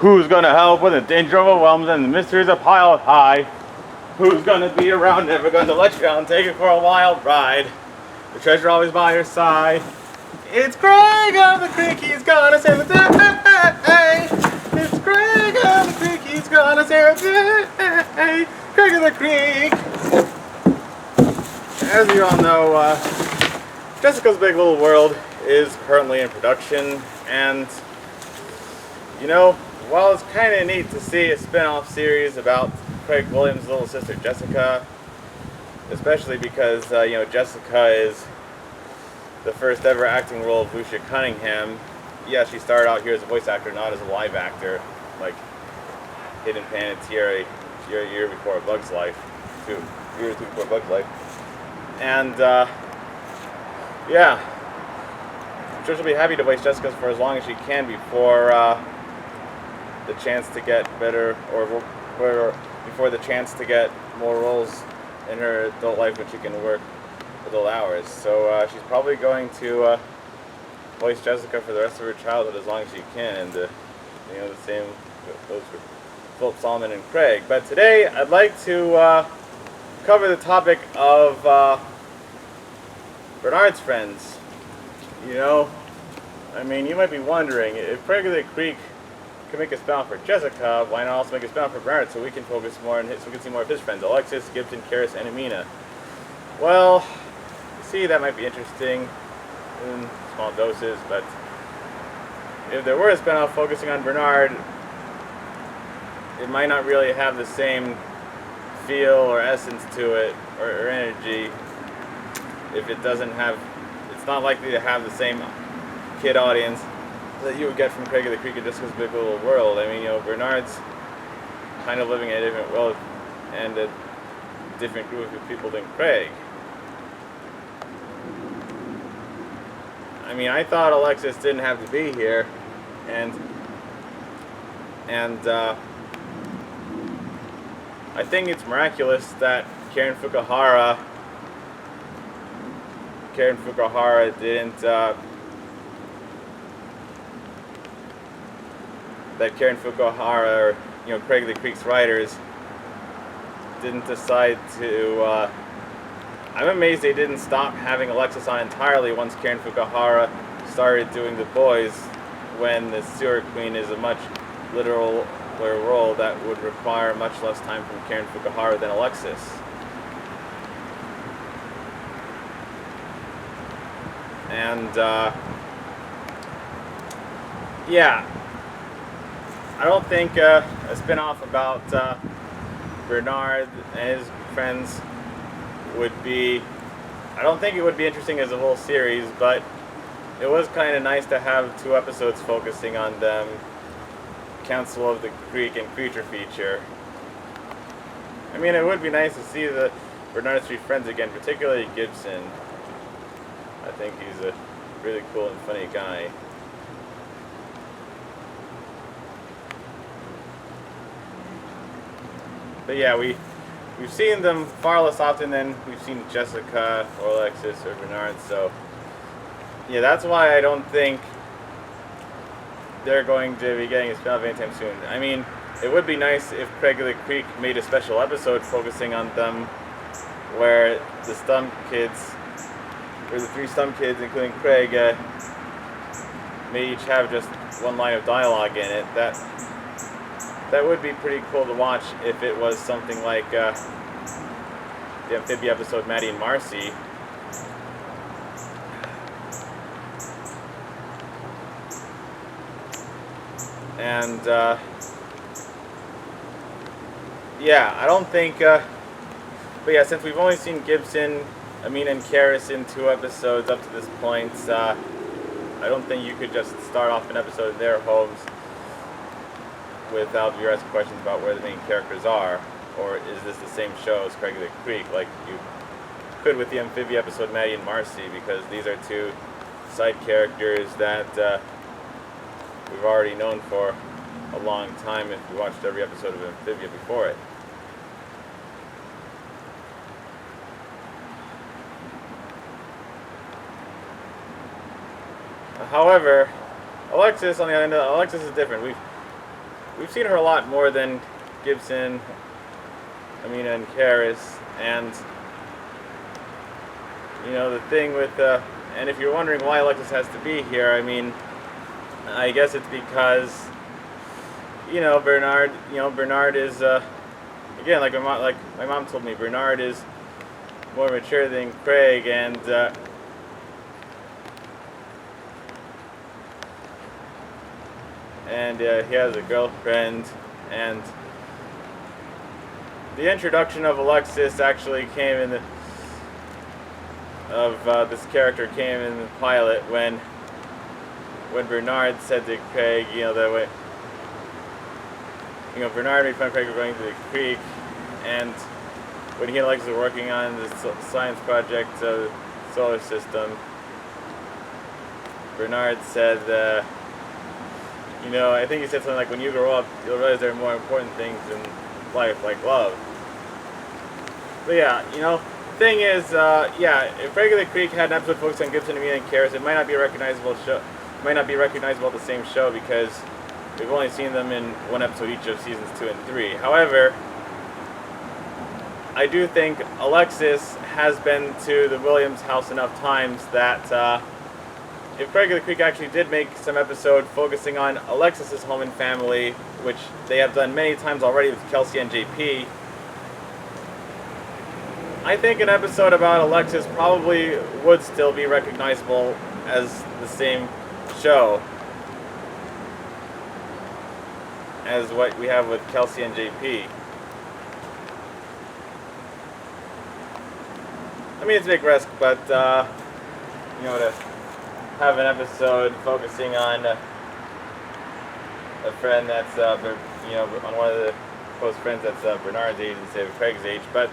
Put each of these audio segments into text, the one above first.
Who's gonna help when the danger overwhelms and the mysteries are piled high? Who's gonna be around, never gonna let you down, take you for a wild ride? The treasure always by your side. It's Craig on the creek, he's gonna save the day. It's Craig on the creek, he's gonna save the day. Craig on the creek. As you all know, Jessica's Big Little World is currently in production, and you know, while it's kind of neat to see a spin-off series about Craig Williams' little sister Jessica, especially because you know, Jessica is the first ever acting role of Lucia Cunningham. Yeah, she started out here as a voice actor, not as a live actor, like Hidden Panettiere a year before A Bug's Life, 2 years before A Bug's Life. And yeah, I'm sure she'll be happy to voice Jessica for as long as she can before the chance to get better, or before the chance to get more roles in her adult life when she can work adult hours. So she's probably going to voice Jessica for the rest of her childhood as long as she can, and you know, the same goes for Philip, Solomon, and Craig. But today I'd like to cover the topic of Bernard's friends. You know, I mean, you might be wondering, if Craig of the Creek can make a spin-off for Jessica, why not also make a spin-off for Bernard so we can focus more on so we can see more of his friends, Alexis, Gibson, Karis, and Amina. Well, you see, that might be interesting in small doses, but if there were a spin-off focusing on Bernard, it might not really have the same feel or essence to it, or energy, if it doesn't have, it's not likely to have the same kid audience that you would get from Craig of the Creek and Jessica's Big Little World. I mean, you know, Bernard's kind of living in a different world and a different group of people than Craig. I mean, I thought Alexis didn't have to be here, and I think it's miraculous that Karen Fukuhara didn't that Karen Fukuhara, or you know, Craig of the Creek's writers, didn't decide to I'm amazed they didn't stop having Alexis on entirely once Karen Fukuhara started doing The Boys, when the Sewer Queen is a much literal role that would require much less time from Karen Fukuhara than Alexis. And yeah, I don't think a spin-off about Bernard and his friends would be, I don't think it would be interesting as a whole series, but it was kind of nice to have 2 episodes focusing on them, Council of the Creek and Creature Feature. I mean, it would be nice to see the Bernard's 3 friends again, particularly Gibson. I think he's a really cool and funny guy. But yeah, we've seen them far less often than we've seen Jessica or Alexis or Bernard, so yeah, that's why I don't think they're going to be getting a spin-off anytime soon. I mean, it would be nice if Craig of the Creek made a special episode focusing on them, where the Stump Kids, or the 3 Stump Kids, including Craig, may each have just 1 line of dialogue in it. That would be pretty cool to watch if it was something like the Amphibia episode Maddie and Marcy. And yeah, I don't think, but yeah, since we've only seen Gibson, Amina, and Karis in 2 episodes up to this point, I don't think you could just start off an episode in their homes without your asking questions about where the main characters are, or is this the same show as Craig of the Creek, like you could with the Amphibia episode Maddie and Marcy, because these are 2 side characters that we've already known for a long time if we watched every episode of Amphibia before it. However, Alexis, on the other hand, Alexis is different. we've seen her a lot more than Gibson, Amina, and Karis, and you know, the thing with and if you're wondering why Alexis has to be here, I mean, I guess it's because, you know, Bernard is again, like my mom told me, Bernard is more mature than Craig, and he has a girlfriend, and the introduction of Alexis actually came in this character came in the pilot when Bernard said to Craig, you know, that way, you know, Bernard made fun of Craig for going to the creek, and when he and Alexis were working on the science project of the solar system, Bernard said, you know, I think he said something like, when you grow up, you'll realize there are more important things in life, like love. But yeah, you know, the thing is, yeah, if Regular Creek had an episode focused on Gibson, Amina, and Karis, it might not be a recognizable show. It might not be recognizable at the same show because we've only seen them in one episode each of seasons 2 and 3. However, I do think Alexis has been to the Williams house enough times that if Regular Creek actually did make some episode focusing on Alexis's home and family, which they have done many times already with Kelsey and JP, I think an episode about Alexis probably would still be recognizable as the same show as what we have with Kelsey and JP. I mean, it's a big risk, but you know, to have an episode focusing on a friend that's you know, on one of the close friends that's Bernard's age instead of Craig's age, but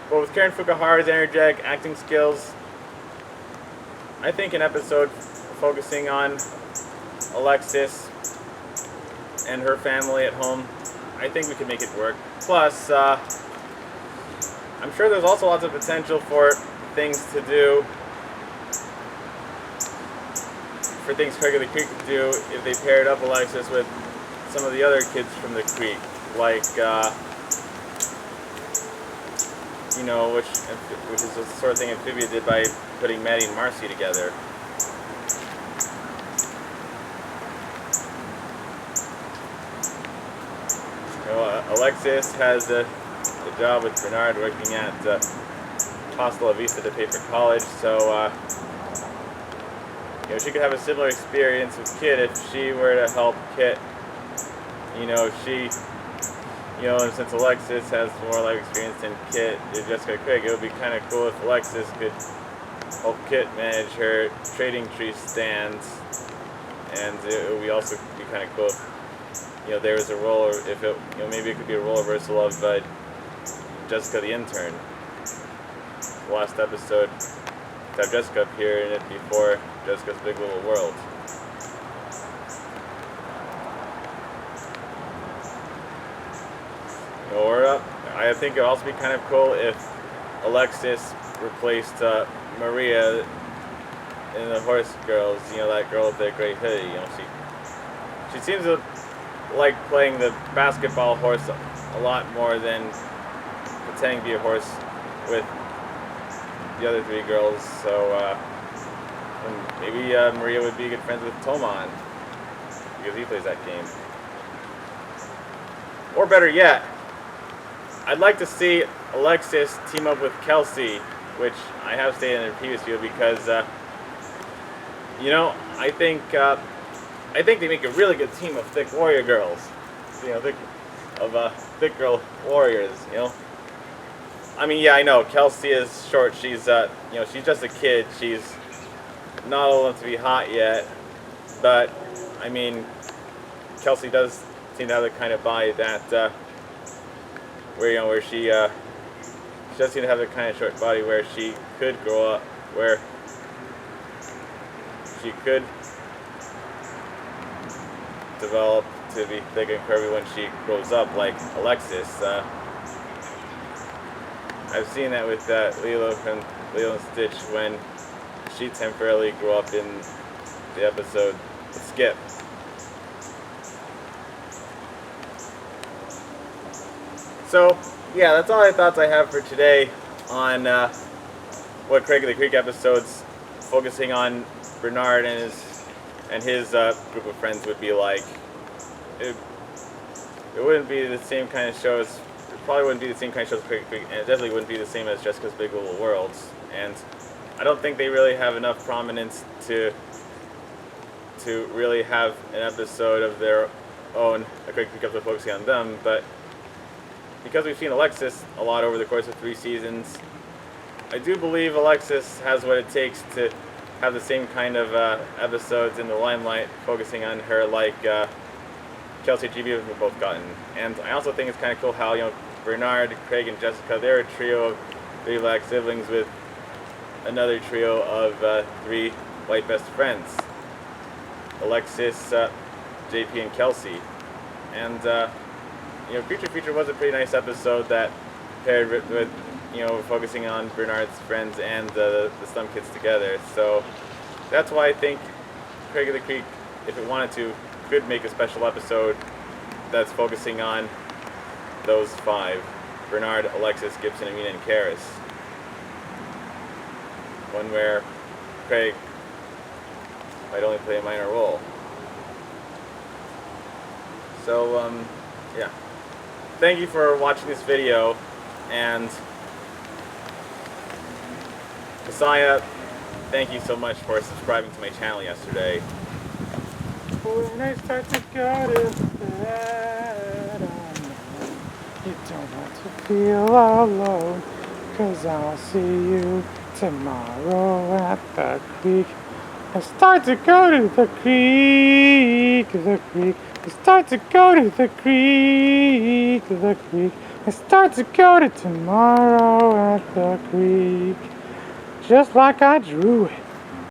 with Karen Fukuhara's energetic acting skills, I think an episode focusing on Alexis and her family at home, I think we can make it work. Plus, I'm sure there's also lots of potential for things to do, for things Craig of the Creek could do if they paired up Alexis with some of the other kids from the Creek, like, you know, which is the sort of thing Amphibia did by putting Maddie and Marcy together. You know, Alexis has a job with Bernard working at Costa La Vista to pay for college, so you know, she could have a similar experience with Kit if she were to help Kit. You know, you know, and since Alexis has more life experience than Kit, Jessica Craig, it would be kind of cool if Alexis could help Kit manage her trading tree stands, and it would also be kind of cool if, you know, there was a role, if it, you know, maybe it could be a role reversal of Jessica the intern. The last episode, to have Jessica appear in it before Jessica's Big Little World. Or I think it would also be kind of cool if Alexis replaced Maria in the Horse Girls. You know, that girl with the gray hoodie. You know, she seems to like playing the basketball horse a lot more than pretending to be a horse with the other 3 girls. So maybe Maria would be good friends with Toman because he plays that game. Or better yet, I'd like to see Alexis team up with Kelsey, which I have stated in a previous video, because you know, I think they make a really good team of thick warrior girls. You know, thick girl warriors. You know, I mean, yeah, I know Kelsey is short. She's you know, she's just a kid. She's not old enough to be hot yet, but I mean, Kelsey does seem to have the kind of body that where she does seem to have the kind of short body where she could grow up, where she could develop to be thick and curvy when she grows up, like Alexis. I've seen that with Lilo and Stitch when she temporarily grew up in the episode skip. So, yeah, that's all the thoughts I have for today on what Craig of the Creek episodes focusing on Bernard and his group of friends would be like. It wouldn't be the same kind of shows. It probably wouldn't be the same kind of shows, and it definitely wouldn't be the same as Jessica's Big Little Worlds. And I don't think they really have enough prominence to really have an episode of their own, a Craig of the focusing on them. But because we've seen Alexis a lot over the course of 3 seasons, I do believe Alexis has what it takes to have the same kind of episodes in the limelight, focusing on her like Chelsea GB have both gotten. And I also think it's kind of cool how, Bernard, Craig, and Jessica, they're a trio of 3 black siblings with another trio of 3 white best friends. Alexis, JP, and Kelsey. And, Future Future was a pretty nice episode that paired with focusing on Bernard's friends and the Stump Kids together. So that's why I think Craig of the Creek, if it wanted to, could make a special episode that's focusing on those 5. Bernard, Alexis, Gibson, Amina, and Karis. One where Craig might only play a minor role. So, yeah. Thank you for watching this video, and Messiah, thank you so much for subscribing to my channel yesterday. When I start to go to bed, I know you don't want to feel alone, 'cause I'll see you tomorrow at the creek. I start to go to the creek, the creek. I start to go to the creek, the creek. I start to go to tomorrow at the creek, just like I drew it.